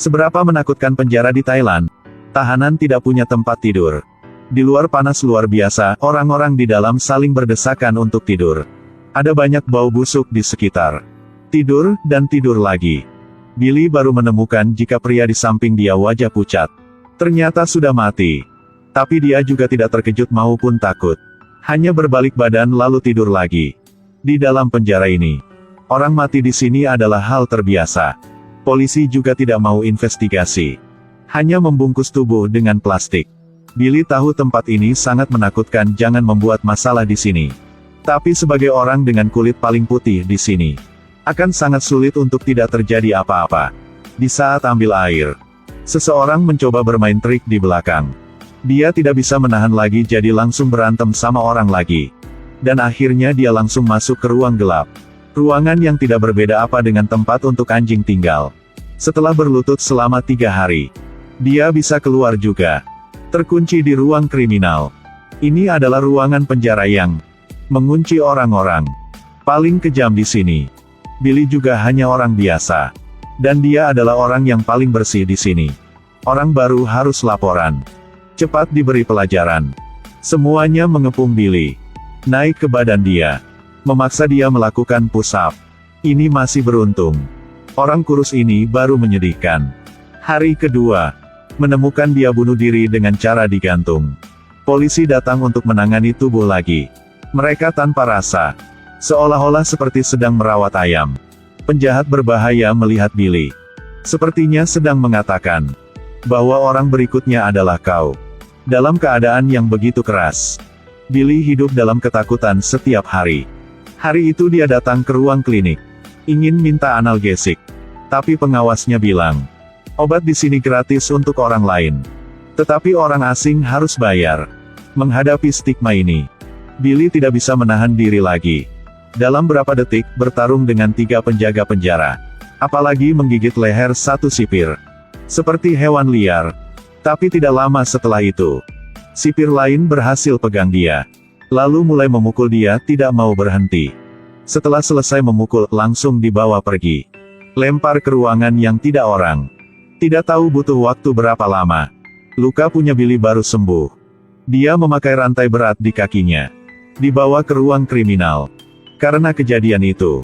Seberapa menakutkan penjara di Thailand? Tahanan tidak punya tempat tidur. Di luar panas luar biasa, orang-orang di dalam saling berdesakan untuk tidur. Ada banyak bau busuk di sekitar. Tidur, dan tidur lagi. Billy baru menemukan jika pria di samping dia wajah pucat. Ternyata sudah mati. Tapi dia juga tidak terkejut maupun takut. Hanya berbalik badan lalu tidur lagi. Di dalam penjara ini, orang mati di sini adalah hal terbiasa. Polisi juga tidak mau investigasi. Hanya membungkus tubuh dengan plastik. Billy tahu tempat ini sangat menakutkan, jangan membuat masalah di sini. Tapi sebagai orang dengan kulit paling putih di sini, akan sangat sulit untuk tidak terjadi apa-apa. Di saat ambil air, seseorang mencoba bermain trik di belakang. Dia tidak bisa menahan lagi jadi langsung berantem sama orang lagi. Dan akhirnya dia langsung masuk ke ruang gelap. Ruangan yang tidak berbeda apa dengan tempat untuk anjing tinggal. Setelah berlutut selama 3 hari, dia bisa keluar juga. Terkunci di ruang kriminal. Ini adalah ruangan penjara yang mengunci orang-orang. Paling kejam di sini. Billy juga hanya orang biasa. Dan dia adalah orang yang paling bersih di sini. Orang baru harus laporan. Cepat diberi pelajaran. Semuanya mengepung Billy. Naik ke badan dia. Memaksa dia melakukan push-up. Ini masih beruntung. Orang kurus ini baru menyedihkan. Hari kedua. Menemukan dia bunuh diri dengan cara digantung. Polisi datang untuk menangani tubuh lagi. Mereka tanpa rasa. Seolah-olah seperti sedang merawat ayam. Penjahat berbahaya melihat Billy. Sepertinya sedang mengatakan bahwa orang berikutnya adalah kau. Dalam keadaan yang begitu keras, Billy hidup dalam ketakutan setiap hari. Hari itu dia datang ke ruang klinik. Ingin minta analgesik. Tapi pengawasnya bilang, obat di sini gratis untuk orang lain. Tetapi orang asing harus bayar. Menghadapi stigma ini, Billy tidak bisa menahan diri lagi. Dalam berapa detik, bertarung dengan 3 penjaga penjara. Apalagi menggigit leher satu sipir. Seperti hewan liar. Tapi tidak lama setelah itu, sipir lain berhasil pegang dia. Lalu mulai memukul dia, tidak mau berhenti. Setelah selesai memukul, langsung dibawa pergi. Lempar ke ruangan yang tidak orang. Tidak tahu butuh waktu berapa lama. Luka punya Billy baru sembuh. Dia memakai rantai berat di kakinya. Dibawa ke ruang kriminal. Karena kejadian itu,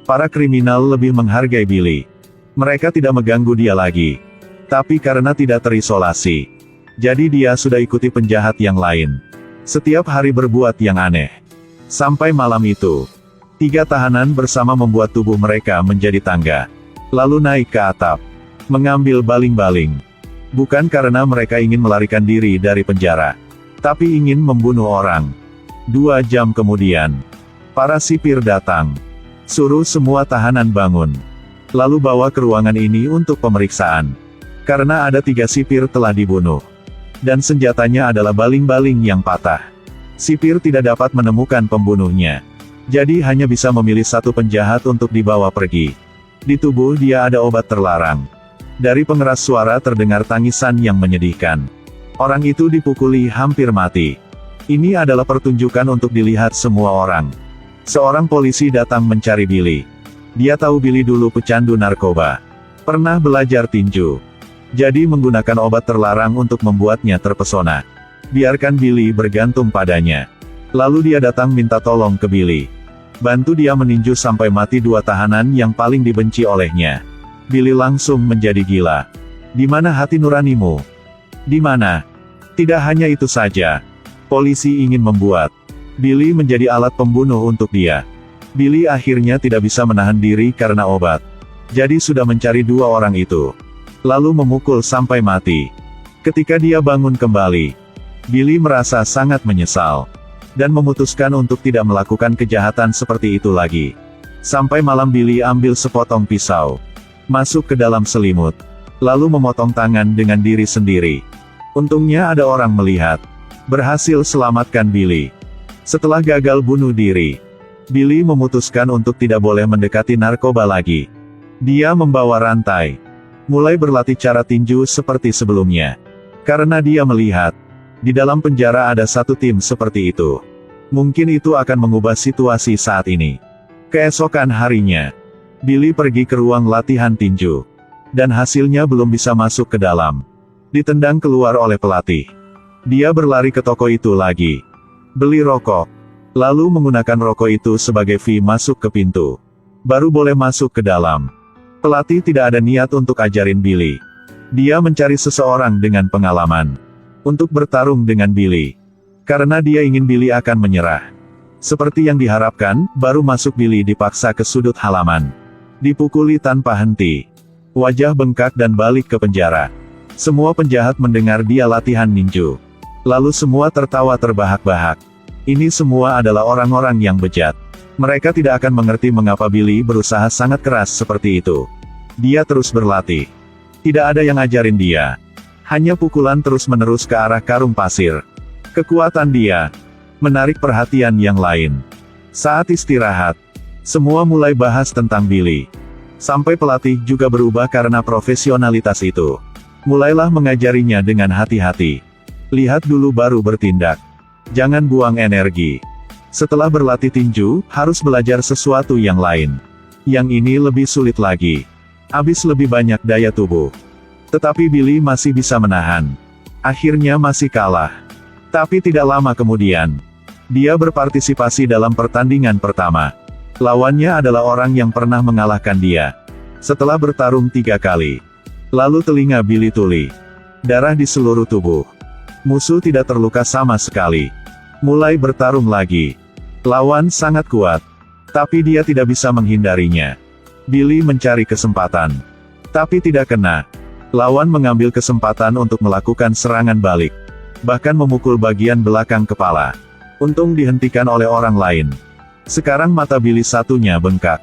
para kriminal lebih menghargai Billy. Mereka tidak mengganggu dia lagi. Tapi karena tidak terisolasi, jadi dia sudah ikuti penjahat yang lain. Setiap hari berbuat yang aneh. Sampai malam itu, 3 tahanan bersama membuat tubuh mereka menjadi tangga. Lalu naik ke atap. Mengambil baling-baling. Bukan karena mereka ingin melarikan diri dari penjara. Tapi ingin membunuh orang. 2 jam kemudian, para sipir datang. Suruh semua tahanan bangun. Lalu bawa ke ruangan ini untuk pemeriksaan. Karena ada 3 sipir telah dibunuh. Dan senjatanya adalah baling-baling yang patah. Sipir tidak dapat menemukan pembunuhnya. Jadi hanya bisa memilih 1 penjahat untuk dibawa pergi. Di tubuh dia ada obat terlarang. Dari pengeras suara terdengar tangisan yang menyedihkan. Orang itu dipukuli hampir mati. Ini adalah pertunjukan untuk dilihat semua orang. Seorang polisi datang mencari Billy. Dia tahu Billy dulu pecandu narkoba. Pernah belajar tinju. Jadi menggunakan obat terlarang untuk membuatnya terpesona. Biarkan Billy bergantung padanya. Lalu dia datang minta tolong ke Billy. Bantu dia meninju sampai mati 2 tahanan yang paling dibenci olehnya. Billy langsung menjadi gila. Di mana hati nuranimu? Di mana? Tidak hanya itu saja. Polisi ingin membuat Billy menjadi alat pembunuh untuk dia. Billy akhirnya tidak bisa menahan diri karena obat. Jadi sudah mencari 2 orang itu. Lalu memukul sampai mati. Ketika dia bangun kembali, Billy merasa sangat menyesal. Dan memutuskan untuk tidak melakukan kejahatan seperti itu lagi. Sampai malam Billy ambil sepotong pisau. Masuk ke dalam selimut. Lalu memotong tangan dengan diri sendiri. Untungnya ada orang melihat. Berhasil selamatkan Billy. Setelah gagal bunuh diri, Billy memutuskan untuk tidak boleh mendekati narkoba lagi. Dia membawa rantai. Mulai berlatih cara tinju seperti sebelumnya. Karena dia melihat, di dalam penjara ada 1 tim seperti itu. Mungkin itu akan mengubah situasi saat ini. Keesokan harinya, Billy pergi ke ruang latihan tinju. Dan hasilnya belum bisa masuk ke dalam. Ditendang keluar oleh pelatih. Dia berlari ke toko itu lagi. Beli rokok. Lalu menggunakan rokok itu sebagai fee masuk ke pintu. Baru boleh masuk ke dalam. Pelatih tidak ada niat untuk ajarin Billy. Dia mencari seseorang dengan pengalaman. Untuk bertarung dengan Billy. Karena dia ingin Billy akan menyerah. Seperti yang diharapkan, baru masuk Billy dipaksa ke sudut halaman. Dipukuli tanpa henti. Wajah bengkak dan balik ke penjara. Semua penjahat mendengar dia latihan ninju. Lalu semua tertawa terbahak-bahak. Ini semua adalah orang-orang yang bejat. Mereka tidak akan mengerti mengapa Billy berusaha sangat keras seperti itu. Dia terus berlatih. Tidak ada yang ajarin dia. Hanya pukulan terus-menerus ke arah karung pasir. Kekuatan dia menarik perhatian yang lain. Saat istirahat, semua mulai bahas tentang Billy. Sampai pelatih juga berubah karena profesionalitas itu. Mulailah mengajarinya dengan hati-hati. Lihat dulu baru bertindak. Jangan buang energi. Setelah berlatih tinju, harus belajar sesuatu yang lain. Yang ini lebih sulit lagi. Habis lebih banyak daya tubuh. Tetapi Billy masih bisa menahan. Akhirnya masih kalah. Tapi tidak lama kemudian, dia berpartisipasi dalam pertandingan pertama. Lawannya adalah orang yang pernah mengalahkan dia. Setelah bertarung 3 kali. Lalu telinga Billy tuli. Darah di seluruh tubuh. Musuh tidak terluka sama sekali. Mulai bertarung lagi. Lawan sangat kuat. Tapi dia tidak bisa menghindarinya. Billy mencari kesempatan. Tapi tidak kena. Lawan mengambil kesempatan untuk melakukan serangan balik. Bahkan memukul bagian belakang kepala. Untung dihentikan oleh orang lain. Sekarang mata Billy satunya bengkak.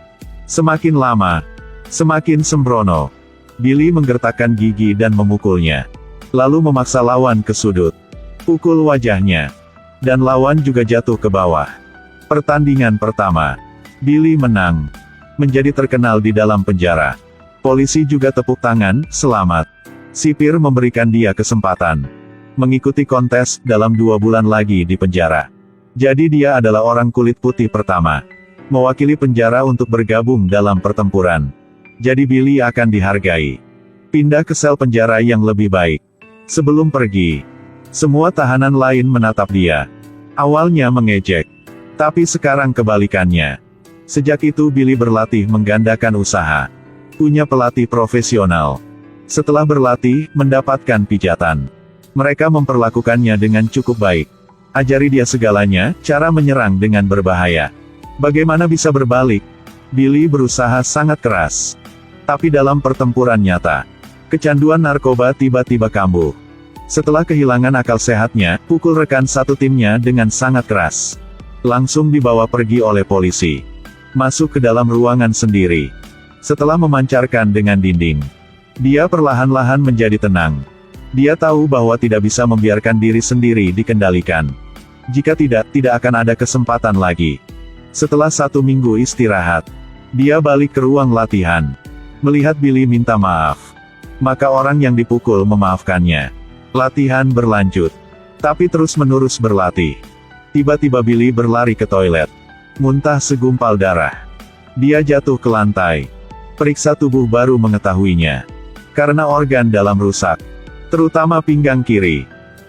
Semakin lama, semakin sembrono. Billy menggertakkan gigi dan memukulnya. Lalu memaksa lawan ke sudut. Pukul wajahnya. Dan lawan juga jatuh ke bawah. Pertandingan pertama. Billy menang. Menjadi terkenal di dalam penjara. Polisi juga tepuk tangan, selamat. Sipir memberikan dia kesempatan. Mengikuti kontes, dalam 2 bulan lagi di penjara. Jadi dia adalah orang kulit putih pertama. Mewakili penjara untuk bergabung dalam pertempuran. Jadi Billy akan dihargai. Pindah ke sel penjara yang lebih baik. Sebelum pergi, semua tahanan lain menatap dia. Awalnya mengejek. Tapi sekarang kebalikannya. Sejak itu Billy berlatih menggandakan usaha. Punya pelatih profesional. Setelah berlatih, mendapatkan pijatan. Mereka memperlakukannya dengan cukup baik. Ajari dia segalanya, cara menyerang dengan berbahaya. Bagaimana bisa berbalik? Billy berusaha sangat keras. Tapi dalam pertempuran nyata, kecanduan narkoba tiba-tiba kambuh. Setelah kehilangan akal sehatnya, pukul rekan satu timnya dengan sangat keras. Langsung dibawa pergi oleh polisi. Masuk ke dalam ruangan sendiri. Setelah memancarkan dengan dinding, dia perlahan-lahan menjadi tenang. Dia tahu bahwa tidak bisa membiarkan diri sendiri dikendalikan. Jika tidak akan ada kesempatan lagi. Setelah 1 minggu istirahat, dia balik ke ruang latihan. Melihat Billy minta maaf. Maka orang yang dipukul memaafkannya. Latihan berlanjut. Tapi terus-menerus berlatih. Tiba-tiba Billy berlari ke toilet. Muntah segumpal darah. Dia jatuh ke lantai. Periksa tubuh baru mengetahuinya. Karena organ dalam rusak. Terutama pinggang kiri.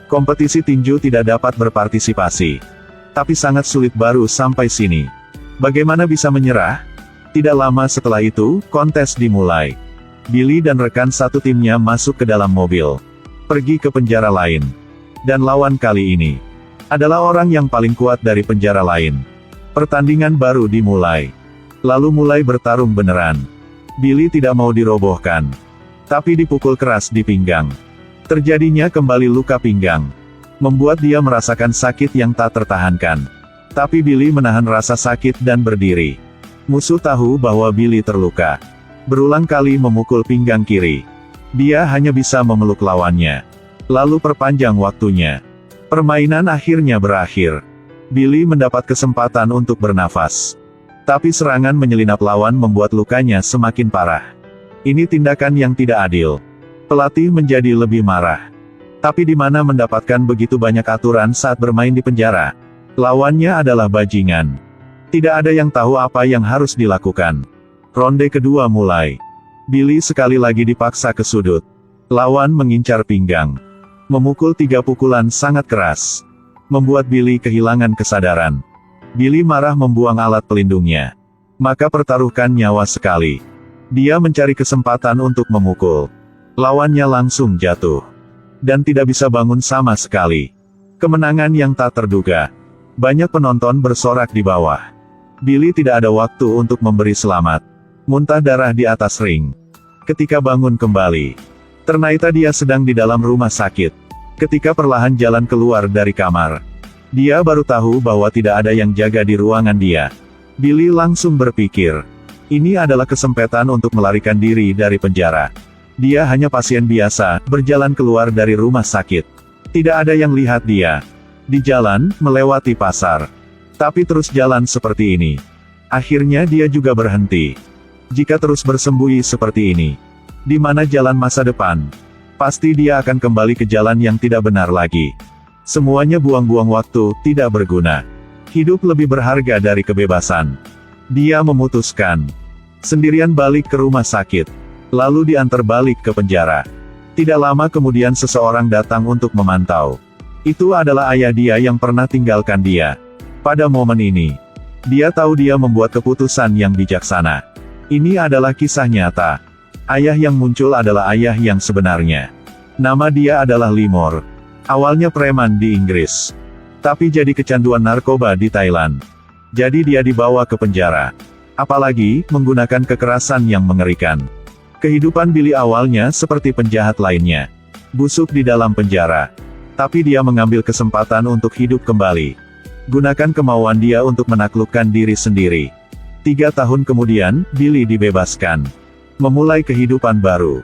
Kompetisi tinju tidak dapat berpartisipasi. Tapi sangat sulit baru sampai sini. Bagaimana bisa menyerah? Tidak lama setelah itu, kontes dimulai. Billy dan rekan satu timnya masuk ke dalam mobil. Pergi ke penjara lain. Dan lawan kali ini adalah orang yang paling kuat dari penjara lain. Pertandingan baru dimulai. Lalu mulai bertarung beneran. Billy tidak mau dirobohkan. Tapi dipukul keras di pinggang. Terjadinya kembali luka pinggang. Membuat dia merasakan sakit yang tak tertahankan. Tapi Billy menahan rasa sakit dan berdiri. Musuh tahu bahwa Billy terluka. Berulang kali memukul pinggang kiri. Dia hanya bisa memeluk lawannya. Lalu perpanjang waktunya. Permainan akhirnya berakhir. Billy mendapat kesempatan untuk bernafas. Tapi serangan menyelinap lawan membuat lukanya semakin parah. Ini tindakan yang tidak adil. Pelatih menjadi lebih marah. Tapi di mana mendapatkan begitu banyak aturan saat bermain di penjara? Lawannya adalah bajingan. Tidak ada yang tahu apa yang harus dilakukan. Ronde kedua mulai. Billy sekali lagi dipaksa ke sudut. Lawan mengincar pinggang. Memukul 3 pukulan sangat keras. Membuat Billy kehilangan kesadaran. Billy marah membuang alat pelindungnya. Maka pertaruhkan nyawa sekali. Dia mencari kesempatan untuk memukul. Lawannya langsung jatuh. Dan tidak bisa bangun sama sekali. Kemenangan yang tak terduga. Banyak penonton bersorak di bawah. Billy tidak ada waktu untuk memberi selamat. Muntah darah di atas ring. Ketika bangun kembali, ternyata dia sedang di dalam rumah sakit. Ketika perlahan jalan keluar dari kamar, dia baru tahu bahwa tidak ada yang jaga di ruangan dia. Billy langsung berpikir, ini adalah kesempatan untuk melarikan diri dari penjara. Dia hanya pasien biasa, berjalan keluar dari rumah sakit. Tidak ada yang lihat dia. Di jalan, melewati pasar. Tapi terus jalan seperti ini. Akhirnya dia juga berhenti. Jika terus bersembunyi seperti ini, di mana jalan masa depan? Pasti dia akan kembali ke jalan yang tidak benar lagi. Semuanya buang-buang waktu, tidak berguna. Hidup lebih berharga dari kebebasan. Dia memutuskan sendirian balik ke rumah sakit. Lalu diantar balik ke penjara. Tidak lama kemudian seseorang datang untuk memantau. Itu adalah ayah dia yang pernah tinggalkan dia. Pada momen ini, dia tahu dia membuat keputusan yang bijaksana. Ini adalah kisah nyata. Ayah yang muncul adalah ayah yang sebenarnya. Nama dia adalah Limor. Awalnya preman di Inggris. Tapi jadi kecanduan narkoba di Thailand. Jadi dia dibawa ke penjara. Apalagi, menggunakan kekerasan yang mengerikan. Kehidupan Billy awalnya seperti penjahat lainnya. Busuk di dalam penjara. Tapi dia mengambil kesempatan untuk hidup kembali. Gunakan kemauan dia untuk menaklukkan diri sendiri. 3 tahun kemudian, Billy dibebaskan. Memulai kehidupan baru.